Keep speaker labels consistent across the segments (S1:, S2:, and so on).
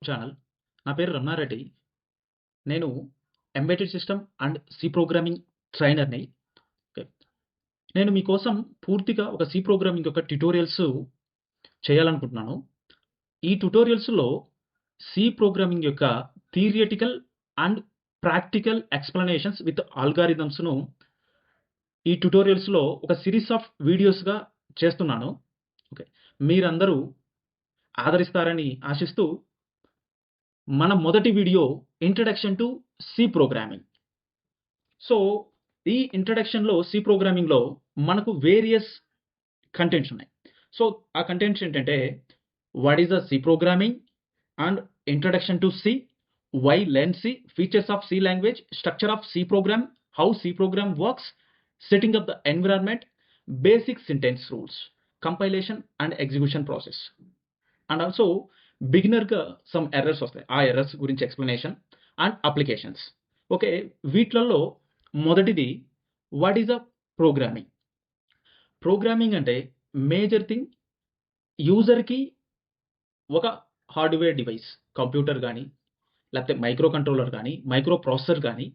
S1: Channel. నా పేరు రమణారెడ్డి. నేను embedded system and C programming ట్రైనర్‌ని. ఓకే. నేను మీకోసం పూర్తిగా ఒక సి ప్రోగ్రామింగ్ యొక్క ట్యుటోరియల్స్ చేయాలనుకుంటున్నాను. ఈ ట్యుటోరియల్స్‌లో సి ప్రోగ్రామింగ్ యొక్క theoretical and practical explanations with అల్గారిథమ్స్‌ను ఈ ట్యుటోరియల్స్‌లో ఒక సీరీస్ ఆఫ్ వీడియోస్‌గా చేస్తున్నాను. ఓకే. మీరందరూ ఆదరిస్తారని ఆశిస్తూ మన మొదటి video introduction to C programming. So, ఈ ఇంట్రడక్షన్‌లో సి ప్రోగ్రామింగ్‌లో మనకు వేరియస్ కంటెంట్స్ ఉన్నాయి. సో, ఆ కంటెంట్స్ ఏంటంటే, what is the C programming and introduction to C, why learn C, features of C language, structure of C program, how C program works, setting up the environment, basic syntax rules, compilation and execution process. And also బిగినర్‌గా some errors వస్తాయి. ఆ errors గురించి explanation and applications. Okay. వీట్లల్లో మొదటిది what is the programming? Programming అంటే major thing యూజర్‌కి ఒక hardware device computer గాని, లేకపోతే మైక్రో కంట్రోలర్ గాని, మైక్రో ప్రాసెసర్ గాని,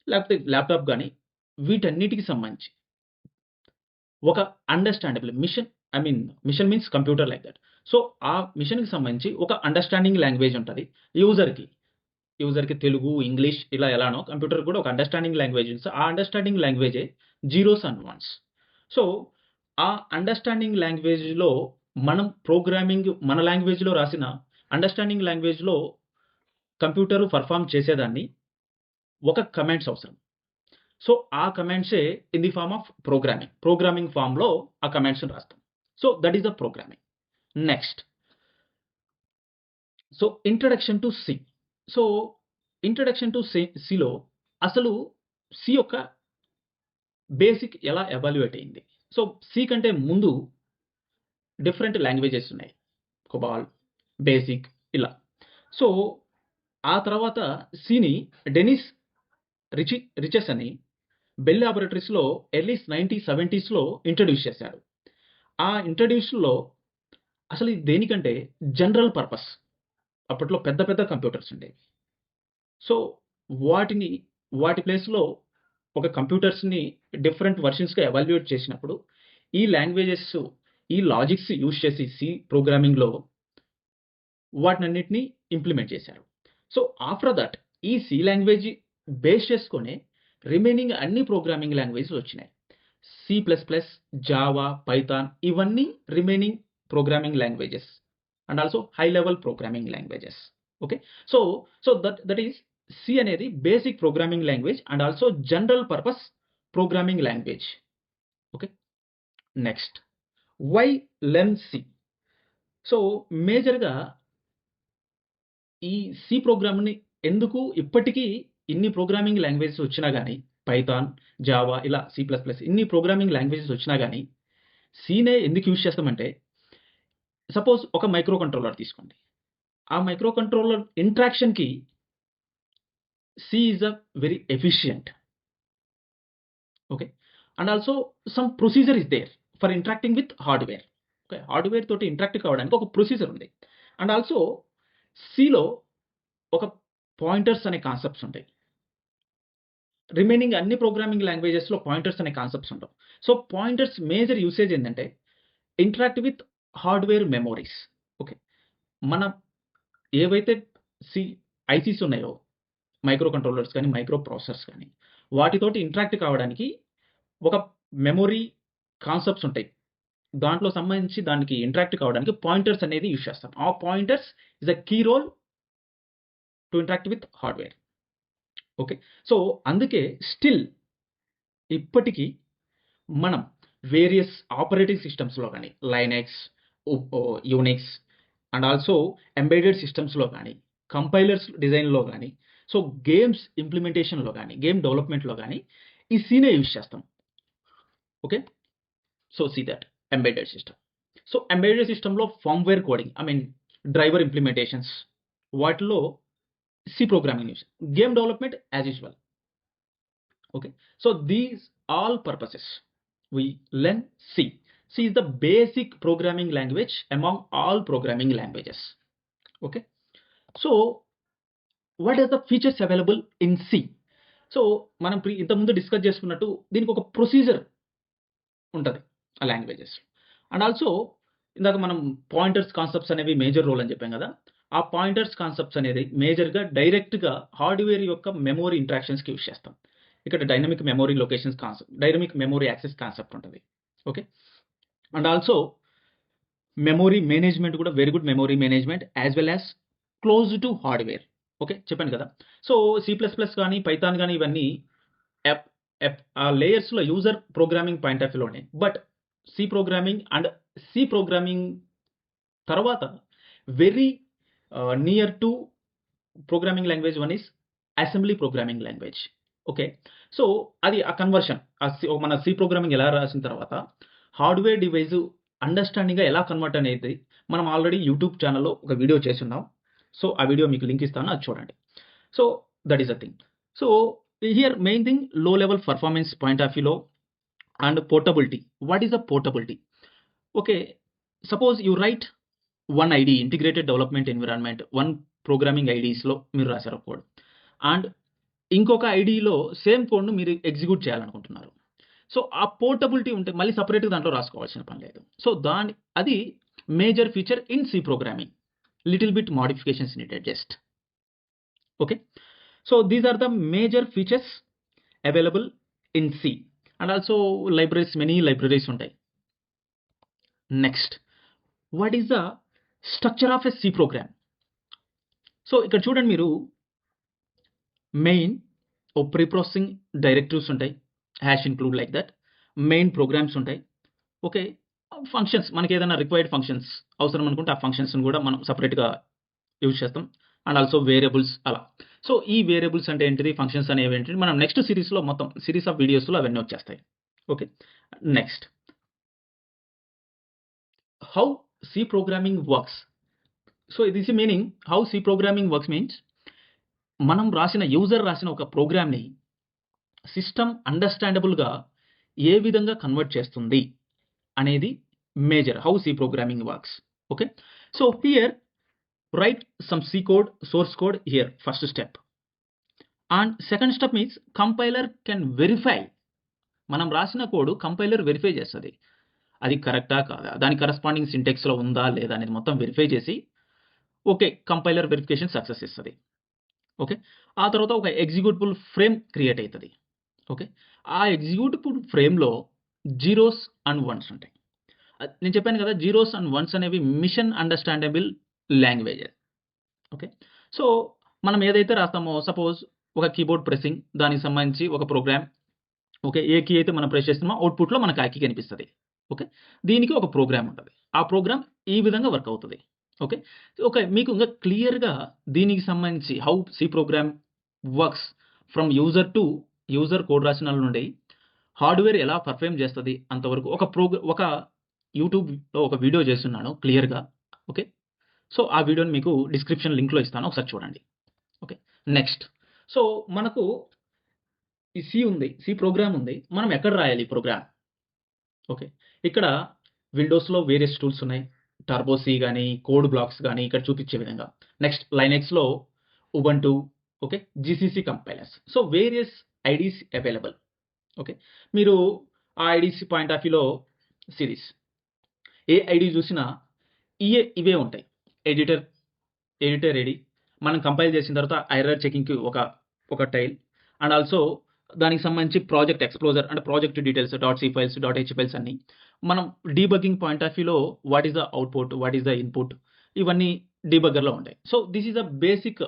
S1: లేకపోతే ల్యాప్‌టాప్ గాని వీటన్నిటికి సంబంధించి ఒక understandable machine machine means computer like that. So, ఆ మిషన్‌కి సంబంధించి ఒక అండర్‌స్టాండింగ్ లాంగ్వేజ్ ఉంటది యూజర్‌కి. యూజర్‌కి తెలుగు, ఇంగ్లీష్ ఇలా ఎలానో కంప్యూటర్‌కి కూడా ఒక అండర్‌స్టాండింగ్ లాంగ్వేజ్ ఉంది. సో, ఆ అండర్‌స్టాండింగ్ లాంగ్వేజే జీరోస్ అండ్ వన్స్. సో, ఆ అండర్‌స్టాండింగ్ లాంగ్వేజ్‌లో మనం ప్రోగ్రామింగ్ మన లాంగ్వేజ్‌లో రాసిన అండర్‌స్టాండింగ్ లాంగ్వేజ్‌లో కంప్యూటర్ పెర్ఫార్మ్ చేసేదాన్ని ఒక కమాండ్స్ అవసరం. సో, ఆ కమాండ్సే in the form of programming. Programming ఫార్మ్‌లో ఆ కమాండ్స్‌ని రాస్తాం. So, that is the programming. Next. So, introduction to C. So, introduction to సిలో అసలు సి యొక్క బేసిక్ ఎలా ఎవాల్యుయేట్ అయింది? సో, సి కంటే ముందు డిఫరెంట్ లాంగ్వేజెస్ ఉన్నాయి. కొబాల్, బేసిక్ ఇలా. సో, ఆ తర్వాత సిని డెనిస్ రిచెస్ అని బెల్ లాబొరేటరీస్‌లో ఎర్లీ 1970స్‌లో ఇంట్రొడ్యూస్ చేశారు. ఆ ఇంట్రొడ్యూషన్‌లో అసలు ఇది దేనికంటే జనరల్ పర్పస్. అప్పట్లో పెద్ద పెద్ద కంప్యూటర్స్ ఉండేవి. సో, వాటిని వాటి ప్లేస్‌లో ఒక కంప్యూటర్స్‌ని డిఫరెంట్ వెర్షన్స్‌గా ఎవాల్యుయేట్ చేసినప్పుడు, ఈ లాంగ్వేజెస్, ఈ లాజిక్స్ యూజ్ చేసి సి ప్రోగ్రామింగ్‌లో వాటినన్నిటిని ఇంప్లిమెంట్ చేశారు. సో, ఆఫ్టర్ థట్ ఈ సి లాంగ్వేజ్ బేస్ చేసుకొనే రిమైనింగ్ అన్ని ప్రోగ్రామింగ్ లాంగ్వేజెస్ వచ్చినాయి. C plus plus, Java, Python ఇవన్నీ remaining programming languages and also high level programming languages. Okay. So, that is C అనేది basic programming language and also general purpose programming language. Okay. Next. Why learn C? So, మేజర్‌గా ఈ C ప్రోగ్రామ్‌ని ఎందుకు ఇప్పటికీ ఇన్ని programming languages వచ్చినా గాని, Python, Java ఇలా సి ప్లస్ ప్లస్ ఇన్ని ప్రోగ్రామింగ్ లాంగ్వేజెస్ వచ్చినా గాని, సినే ఎందుకు యూజ్ చేస్తామంటే, సపోజ్ ఒక మైక్రో కంట్రోలర్ తీసుకోండి. ఆ మైక్రో కంట్రోలర్ ఇంటరాక్షన్‌కి C is a very efficient. Okay. And also some procedure is there for interacting with hardware. Okay. Hardware తోటి ఇంటరాక్ట్ కావడానికి ఒక ప్రొసీజర్ ఉంది. అండ్ ఆల్సో సిలో ఒక పాయింటర్స్ అనే కాన్సెప్ట్స్ ఉంటాయి. రిమైనింగ్ అన్ని ప్రోగ్రామింగ్ లాంగ్వేజెస్‌లో పాయింటర్స్ అనే కాన్సెప్ట్స్ ఉండవు. సో, పాయింటర్స్ మేజర్ యూసేజ్ ఏందంటే, interact with hardware memories. Okay. మన ఏవైతే సి ఐసీస్ ఉన్నాయో, మైక్రో కంట్రోలర్స్ గాని, మైక్రో ప్రాసెసర్స్ గాని, వాటితోటి ఇంటరాక్ట్ కావడానికి ఒక మెమరీ కాన్సెప్ట్స్ ఉంటాయి. దాంట్లో సంబంధించి దానికి ఇంటరాక్ట్ కావడానికి పాయింటర్స్ అనేది యూజ్ చేస్తాం. ఆ pointers is a key role to interact with hardware. Okay. So, అందుకే స్టిల్ ఇప్పటికి మనం వేరియస్ ఆపరేటింగ్ సిస్టమ్స్‌లో గాని, Linux, Unix and also embedded సిస్టమ్స్‌లో గాని, కంపైలర్స్ డిజైన్‌లో గాని, సో, గేమ్స్ ఇంప్లిమెంటేషన్‌లో గాని, గేమ్ డెవలప్‌మెంట్‌లో గాని ఈ సీనే యూజ్ చేస్తాం. Okay. So, C that embedded system. So, embedded సిస్టమ్‌లో ఫర్మ్‌వేర్ కోడింగ్ డ్రైవర్ ఇంప్లిమెంటేషన్స్ వాటిలో C programming use. Game development as usual. Okay. So these all purposes we learn C. C is the basic programming language among all programming languages. Okay. So what are the features available in C? So మనం ఇంతకుముందు discuss చేసుకున్నట్టు దీనికి ఒక procedure ఉంటది ఆ languages. And also ఇందాక మనం pointers concepts అనేవి మేజర్ రోల్ అని చెప్పాం కదా! ఆ పాయింటర్స్ కాన్సెప్ట్స్ అనేది మేజర్‌గా డైరెక్ట్‌గా హార్డ్‌వేర్ యొక్క మెమరీ ఇంటరాక్షన్స్‌కి యూజ్ చేస్తాం. ఇక్కడ dynamic memory locations concept, dynamic memory access concept ఉంటది. Okay. And also memory management కూడా very good memory management as well as close to hardware. Okay. చెప్పాను కదా! సో సి ప్లస్ ప్లస్ గాని, Python గాని ఇవన్నీ ఎప్ ఆ లేయర్స్‌లో యూజర్ ప్రోగ్రామింగ్ పాయింట్ ఆఫ్ వ్యూలోనే. But C programming and C programming తర్వాత very near to programming language one is assembly programming language. Okay. So అది ఆ కన్వర్షన్ మన సి ప్రోగ్రామింగ్ ఎలా రాసిన తర్వాత హార్డ్‌వేర్ డివైస్ అండర్‌స్టాండింగ్‌గా ఎలా కన్వర్ట్ అనేది మనం ఆల్రెడీ యూట్యూబ్ ఛానెల్‌లో ఒక వీడియో చేసున్నాం. సో ఆ వీడియో మీకు లింక్ ఇస్తాను. అది చూడండి. So that is the thing. So here main thing low level performance point of వ్యూలో and portability. What is the portability? Okay. Suppose you write one IDE integrated development environment, one programming ఐడీస్‌లో మీరు రాసారు code. And ఇంకొక ఐడీలో same కోడ్‌ను మీరు execute చేయాలనుకుంటున్నారు. So ఆ portability ఉంటే మళ్ళీ సెపరేట్‌గా దాంట్లో రాసుకోవాల్సిన పని లేదు. సో అది major feature in C programming. Little bit modifications needed just. Okay. So these are the major features available in C. And also libraries, many libraries ఉంటాయి. Next, what is the structure of a C program? So ఇక్కడ చూడండి మీరు main pre processing directives ఉంటాయి. Hash include like that. Main programs ఉంటాయి. Okay. Functions మనకేదైనా required functions అవసరం అనుకుంటే ఆ ఫంక్షన్స్‌ని కూడా మనం సెపరేట్‌గా యూజ్ చేస్తాం. అండ్ ఆల్సో వేరియబుల్స్ అలా. సో ఈ వేరియబుల్స్ అంటే ఏంటిది? ఫంక్షన్స్ అనేవి ఏంటిది? మనం నెక్స్ట్ సీరీస్‌లో మొత్తం సీరీస్ ఆఫ్ వీడియోస్‌లో అవన్నీ వచ్చేస్తాయి. Okay. Next, how see programming works. So this is meaning how see programming works means మనం యూజర్ రాసిన ఒక ప్రోగ్రామ్‌ని సిస్టమ్ అండర్‌స్టాండబుల్‌గా ఏ విధంగా కన్వర్ట్ చేస్తుంది అనేది major. How see programming works. Okay. So here write some C code, source code here, first step. And second step means compiler can verify. మనం రాసిన code compiler verify చేస్తది. అది కరెక్టా కాదా? దాని కరెస్పాండింగ్ సింటాక్స్‌లో ఉందా లేదా అనేది మొత్తం వెరిఫై చేసి ఓకే. కంపైలర్ వెరిఫికేషన్ సక్సెస్ ఇస్తది. ఓకే. ఆ తర్వాత ఒక ఎగ్జిక్యూటబుల్ ఫ్రేమ్ క్రియేట్ అయితది. ఓకే. ఆ ఎగ్జిక్యూటబుల్ ఫ్రేమ్‌లో జీరోస్ అండ్ వన్స్ ఉంటాయి. నేను చెప్పాను కదా! జీరోస్ అండ్ వన్స్ అనేవి machine understandable language. Okay. So మనం ఏదైతే రాస్తామో సపోజ్ ఒక కీబోర్డ్ ప్రెసింగ్ దానికి సంబంధించి ఒక ప్రోగ్రామ్. ఓకే. ఏ కీ అయితే మనం ప్రెస్ చేస్తున్నామో అవుట్‌పుట్‌లో మనకు ఆ కీ కనిపిస్తది. ఓకే. దీనికి ఒక ప్రోగ్రామ్ ఉంటది. ఆ ప్రోగ్రామ్ ఈ విధంగా వర్క్ అవుతది. ఓకే. ఓకే. మీకు ఇంకా క్లియర్‌గా దీనికి సంబంధించి how C program works from user code రాసిన నుండి హార్డ్‌వేర్ ఎలా పర్ఫార్మ్ చేస్తది అంతవరకు ఒక యూట్యూబ్‌లో ఒక వీడియో చేస్తున్నాను క్లియర్‌గా. ఓకే. సో ఆ వీడియోని మీకు డిస్క్రిప్షన్ లింక్‌లో ఇస్తాను. ఒకసారి చూడండి. ఓకే. నెక్స్ట్, సో మనకు ఈ సి ఉంది. సి ప్రోగ్రామ్ ఉంది. మనం ఎక్కడ రాయాలి ఈ ప్రోగ్రామ్? ఓకే. ఇక్కడ విండోస్‌లో వేరియస్ టూల్స్ ఉన్నాయి. టర్బో సి గాని, కోడ్ బ్లాక్స్ గాని ఇక్కడ చూపించే విధంగా. నెక్స్ట్ లైనక్స్‌లో Ubuntu, okay. GCC compilers. So various IDEs available. Okay. మీరు ఆ ఐడీస్ పాయింట్ ఆఫ్ వ్యూలో సిరీస్ ఏ ఐడీ చూసినా ఇవే ఉంటాయి. Editor ready. మనం కంపైల్ చేసిన తర్వాత ఎర్రర్ చెకింగ్‌కి ఒక టైల్. అండ్ ఆల్సో దానికి సంబంధించి ప్రాజెక్ట్ ఎక్స్‌ప్లోజర్ అంటే project details dot C files, dot H files అన్నీ. మనం డీబగ్గింగ్ పాయింట్ ఆఫ్ వ్యూలో what is the output, what is the input ఇవన్నీ డీబగ్గర్‌లో ఉంటాయి. So this is the basic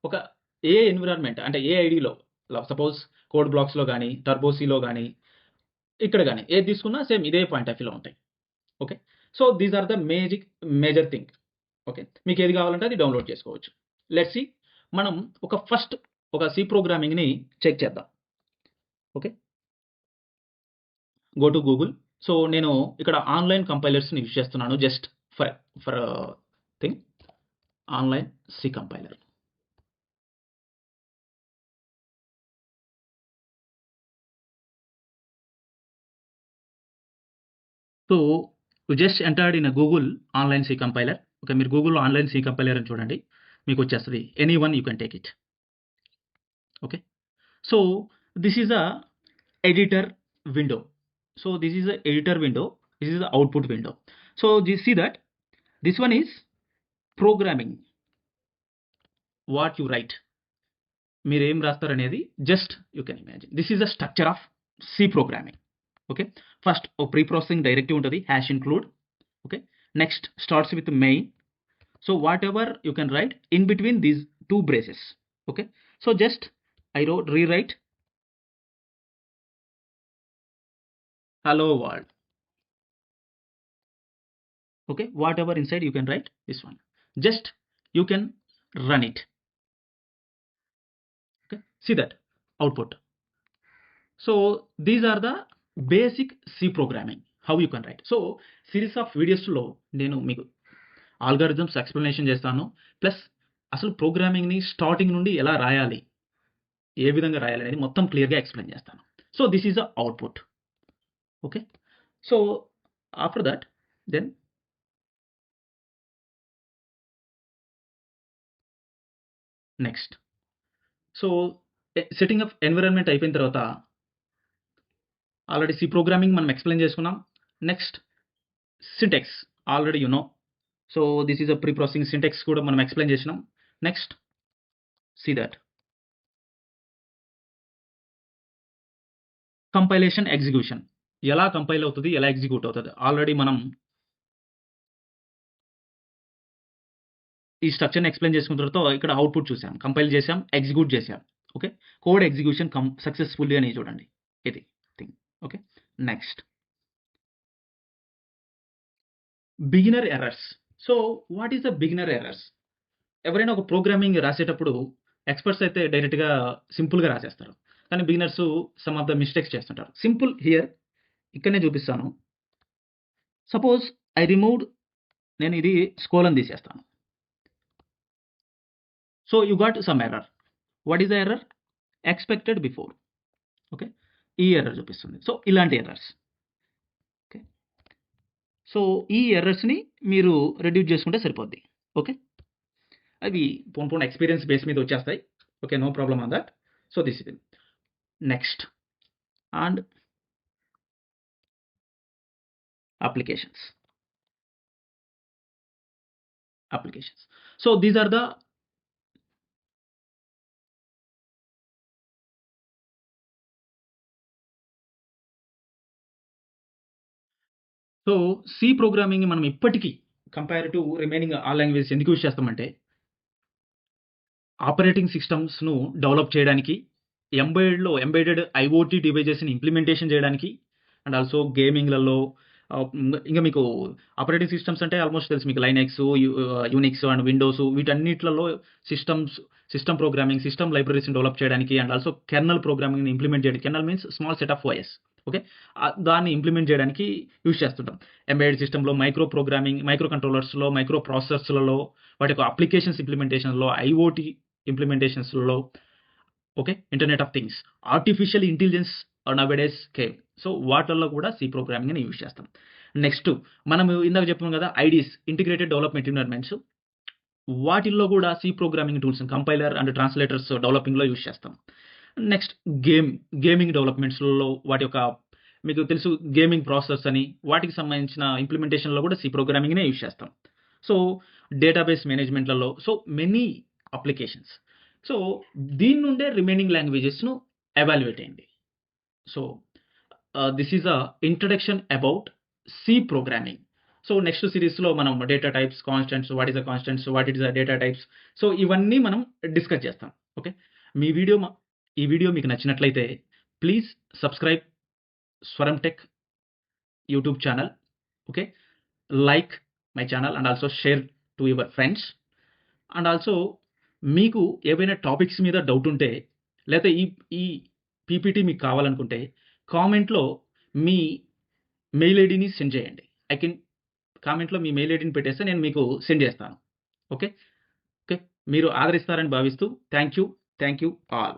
S1: ఒక ఎన్విరాన్మెంట్ అంటే ఏ ఐడీలో సపోజ్ కోడ్ బ్లాక్స్‌లో గాని, టర్బో సిలో గాని, ఇక్కడ గాని ఏది తీసుకున్నా సేమ్ ఇదే పాయింట్ ఆఫ్ వ్యూలో ఉంటాయి. Okay. So these are the major thing. Okay. మీకేది కావాలంటే అది డౌన్‌లోడ్ చేసుకోవచ్చు. లెట్స్ సీ మనం ఫస్ట్ ఒక సి ప్రోగ్రామింగ్‌ని చెక్ చేద్దాం. Okay. Go to Google. So నేను ఇక్కడ ఆన్‌లైన్ కంపైలర్స్‌ని యూజ్ చేస్తున్నాను. Just for thing online C compiler. So you just entered in Google online C compiler. Okay. మీరు గూగుల్‌లో ఆన్‌లైన్ సి కంపైలర్ అని చూడండి. మీకు వచ్చేస్తది. Anyone you can take it. Okay. So this is a editor window. So this is a editor window. This is the output window. So you see that this one is programming. What you write. మీరు ఏం రాస్తారనేది just you can imagine. This is the structure of C programming. Okay. First ఓ pre processing directive ఉంటుంది, hash include. Okay. Next starts with main. So whatever you can write in between these two braces. Okay. So just I wrote rewrite hello world. Okay, whatever inside you can write this one. Just you can run it. Okay, see that output. So these are the basic C programming, how you can write. So series of videos లో నేను మీకు algorithms explanation చేస్తాను, plus అసలు ప్రోగ్రామింగ్ని starting నుండి ఎలా రాయాలి, ఏ విధంగా రాయాలి అనేది మొత్తం క్లియర్గా ఎక్స్ప్లెయిన్ చేస్తాను. So this is the output. Okay. So after that then next, so setting up environment అయిపోయిన తర్వాత ఆల్రెడీ సి ప్రోగ్రామింగ్ మనం ఎక్స్ప్లెయిన్ చేసుకున్నాం. Next syntax already you know. So this is a pre processing syntax కూడా మనం explain చేసినాం. Next see that compilation execution, ఎలా compile అవుతుంది, ఎలా ఎగ్జిక్యూట్ అవుతుంది, ఆల్రెడీ మనం ఈ స్ట్రక్చర్ని ఎక్స్ప్లెయిన్ చేసుకున్న తర్వాత ఇక్కడ అవుట్పుట్ చూసాం, కంపైల్ చేసాం, ఎగ్జిక్యూట్ చేసాం. ఓకే. కోడ్ ఎగ్జిక్యూషన్ సక్సెస్ఫుల్లీ అని చూడండి, ఇది thing. Okay. Next beginner errors. So what is the beginner errors? ఎవరైనా ఒక ప్రోగ్రామింగ్ రాసేటప్పుడు ఎక్స్పర్ట్స్ అయితే డైరెక్ట్గా సింపుల్గా రాసేస్తారు, కానీ beginners some of the mistakes చేస్తుంటారు. సింపుల్ హియర్ ఇక్కడనే చూపిస్తాను. సపోజ్ ఐ రిమూవ్డ్, నేను ఇది స్కోలన్ తీసేస్తాను. So you got some error. What is the error? Expected before. Okay. ఈ ఎర్రర్ చూపిస్తుంది. సో ఇలాంటి ఎర్రర్స్. ఓకే. సో ఈ ఎర్రర్స్ని మీరు రెడ్యూస్ చేసుకుంటే సరిపోద్ది. ఓకే. అవి పోన్ ఎక్స్పీరియన్స్ బేస్ మీద వచ్చేస్తాయి. Okay, no problem on that. So this is next and applications. So these are the so C programming మనం ఇప్పటికీ compare to remaining all languages ఎందుకు యూజ్ చేస్తామంటే ఆపరేటింగ్ సిస్టమ్స్ను డెవలప్ చేయడానికి, ఎంబెడెడ్ ఐఓటీ డివైజెస్ని implementation చేయడానికి, అండ్ ఆల్సో గేమింగ్లలో ఇంకా మీకు ఆపరేటింగ్ సిస్టమ్స్ అంటే ఆల్మోస్ట్ తెలుసు మీకు, లైనెక్స్, యూనిక్స్ అండ్ విండోస్, వీటన్నిటిలో సిస్టమ్ ప్రోగ్రామింగ్, సిస్టమ్ లైబ్రరీస్ని డెవలప్ చేయడానికి, అండ్ ఆల్సో కెర్నల్ ప్రోగ్రామింగ్ని ఇంప్లిమెంట్ చేయడానికి. Kernel means small set of OS. Okay. దాన్ని ఇంప్లిమెంట్ చేయడానికి యూజ్ చేస్తుంటాం. ఎంబెడెడ్ సిస్టంలో మైక్రో ప్రోగ్రామింగ్, మైక్రో కంట్రోలర్స్లో, మైక్రో ప్రాసెసర్స్లలో, వాటి యొక్క అప్లికేషన్స్ ఇంప్లిమెంటేషన్లో, ఐఓటీ ఇంప్లిమెంటేషన్స్లో, okay, internet of things, artificial intelligence nowadays came. So వాటిల్లో కూడా సి ప్రోగ్రామింగ్ని యూజ్ చేస్తాం. నెక్స్ట్ మనం ఇందాక చెప్పాం కదా, ఐడీస్, ఇంటిగ్రేటెడ్ డెవలప్మెంట్ ఎన్విరాన్మెంట్స్, వాటిల్లో కూడా C programming tools, compiler and translators డెవలపింగ్లో యూజ్ చేస్తాం. నెక్స్ట్ గేమింగ్ డెవలప్మెంట్స్లో వాటి యొక్క మీకు తెలుసు గేమింగ్ ప్రాసెస్ అని, వాటికి సంబంధించిన ఇంప్లిమెంటేషన్లో కూడా సి ప్రోగ్రామింగ్నే యూజ్ చేస్తాం. సో డేటాబేస్ మేనేజ్మెంట్లలో, సో మెనీ అప్లికేషన్స్. సో దీని నుండే రిమైనింగ్ లాంగ్వేజెస్ను ఎవాల్యుయేట్ అయింది. So this is a introduction about C programming. So next సిరీస్లో మనం data types, constants, what is the constants, what is the data types, so ఇవన్నీ మనం discuss చేస్తాం. ఓకే. ఈ వీడియో మీకు నచ్చినట్లయితే please subscribe Swaram tech YouTube channel. Okay. Like my channel and also share to your friends. And also మీకు ఏవైనా topics మీద డౌట్ ఉంటే, లేకపోతే ఈ పీపీటీ మీకు కావాలనుకుంటే కామెంట్లో మీ మెయిల్ ఐడిని సెండ్ చేయండి. కామెంట్లో మీ మెయిల్ ఐడిని పెట్టేస్తే నేను మీకు సెండ్ చేస్తాను. ఓకే. మీరు ఆదరిస్తారని భావిస్తూ థ్యాంక్ యూ ఆల్.